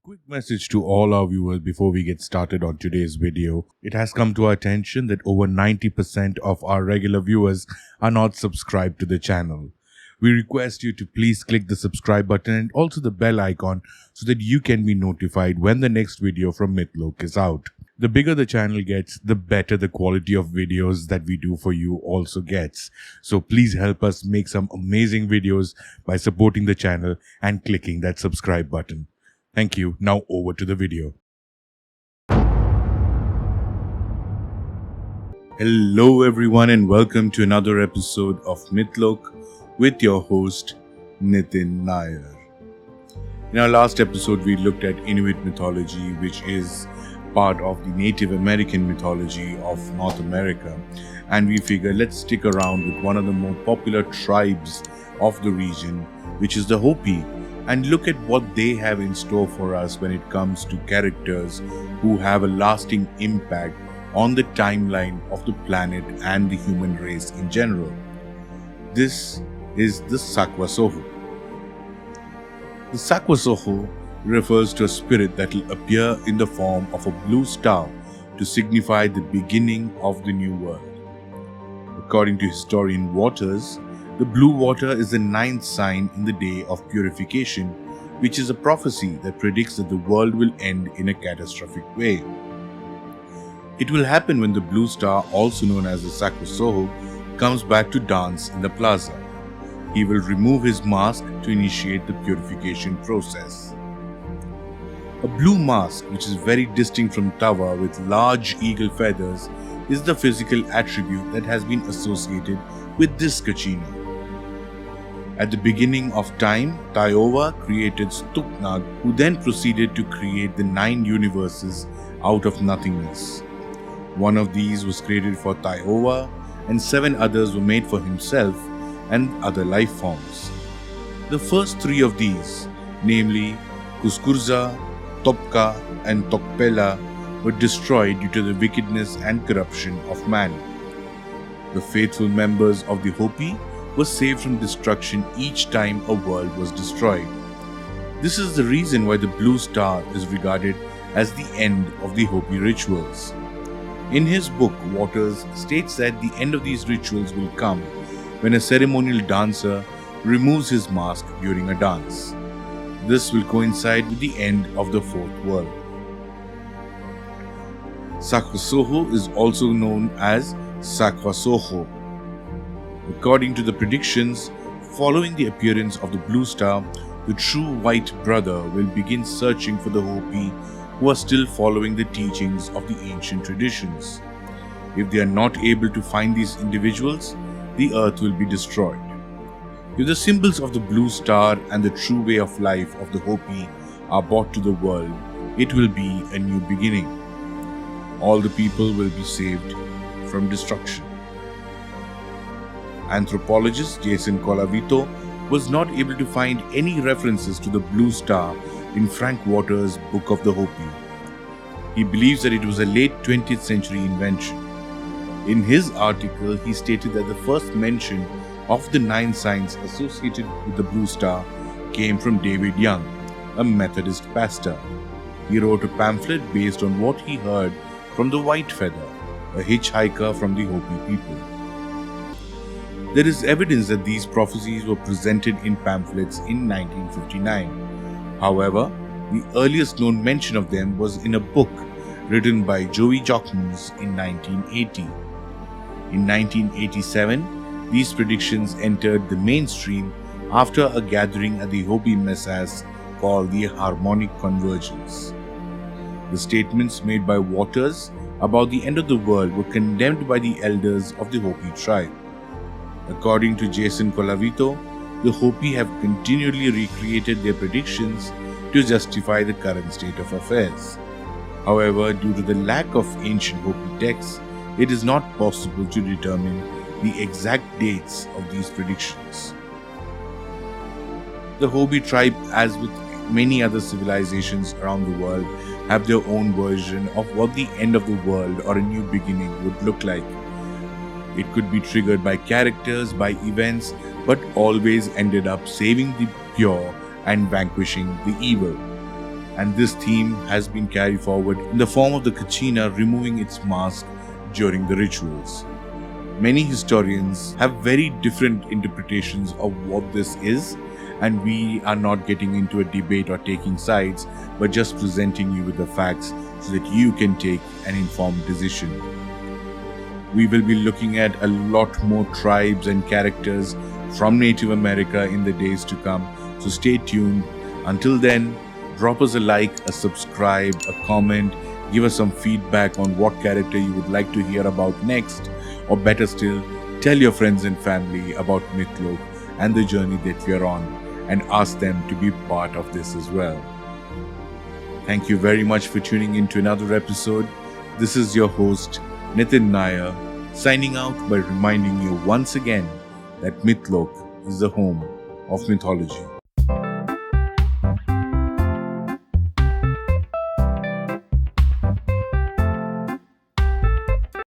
Quick message to all our viewers before we get started on today's video. It has come to our attention that over 90% of our regular viewers are not subscribed to the channel. We request you to please click the subscribe button and also the bell icon so that you can be notified when the next video from Mythology is out. The bigger the channel gets, the better the quality of videos that we do for you also gets. So please help us make some amazing videos by supporting the channel and clicking that subscribe button. Thank you. Now over to the video. Hello everyone and welcome to another episode of Mythology with your host Nitin Nair. In our last episode we looked at Inuit mythology, which is part of the Native American mythology of North America, and we figured let's stick around with one of the more popular tribes of the region, which is the Hopi, and look at what they have in store for us when it comes to characters who have a lasting impact on the timeline of the planet and the human race in general. This is the Saquasohuh. The Saquasohuh refers to a spirit that will appear in the form of a blue star to signify the beginning of the new world. According to historian Waters, the blue water is the ninth sign in the day of purification, which is a prophecy that predicts that the world will end in a catastrophic way. It will happen when the blue star, also known as the Saquasohuh, comes back to dance in the plaza. He will remove his mask to initiate the purification process. A blue mask, which is very distinct from Tawa with large eagle feathers, is the physical attribute that has been associated with this Kachina. At the beginning of time, Taiowa created Stuknag, who then proceeded to create the 9 universes out of nothingness. One of these was created for Taiowa, and 7 others were made for himself and other life forms. The first 3 of these, namely Kuskurza, Topka, and Tokpela, were destroyed due to the wickedness and corruption of man. The faithful members of the Hopi were saved from destruction each time a world was destroyed. This is the reason why the blue star is regarded as the end of the Hopi rituals. In his book, Waters states that the end of these rituals will come when a ceremonial dancer removes his mask during a dance. This will coincide with the end of the fourth world. Saquasohuh is also known as Saquasohuh. According to the predictions, following the appearance of the blue star, the true white brother will begin searching for the Hopi who are still following the teachings of the ancient traditions. If they are not able to find these individuals, the earth will be destroyed. If the symbols of the blue star and the true way of life of the Hopi are brought to the world, it will be a new beginning. All the people will be saved from destruction. Anthropologist Jason Colavito was not able to find any references to the blue star in Frank Waters' Book of the Hopi. He believes that it was a late 20th century invention. In his article, he stated that the first mention of the 9 signs associated with the blue star came from David Young, a Methodist pastor. He wrote a pamphlet based on what he heard from the White Feather, a hitchhiker from the Hopi people. There is evidence that these prophecies were presented in pamphlets in 1959. However, the earliest known mention of them was in a book written by Joey Jockmans in 1980. In 1987, these predictions entered the mainstream after a gathering at the Hopi Messas called the Harmonic Convergence. The statements made by Waters about the end of the world were condemned by the elders of the Hopi tribe. According to Jason Colavito, the Hopi have continually recreated their predictions to justify the current state of affairs. However, due to the lack of ancient Hopi texts, it is not possible to determine the exact dates of these predictions. The Hopi tribe, as with many other civilizations around the world, have their own version of what the end of the world or a new beginning would look like. It could be triggered by characters, by events, but always ended up saving the pure and vanquishing the evil. and this theme has been carried forward in the form of the Kachina removing its mask during the rituals. Many historians have very different interpretations of what this is, and we are not getting into a debate or taking sides, but just presenting you with the facts so that you can take an informed decision. We will be looking at a lot more tribes and characters from Native America in the days to come, so stay tuned. Until then, drop us a like, a subscribe, a comment, give us some feedback on what character you would like to hear about next, or better still, tell your friends and family about Mythloke and the journey that we are on, and ask them to be part of this as well. Thank you very much for tuning in to another episode. This is your host, Nitin Nair, signing out by reminding you once again that Mythloke is the home of mythology.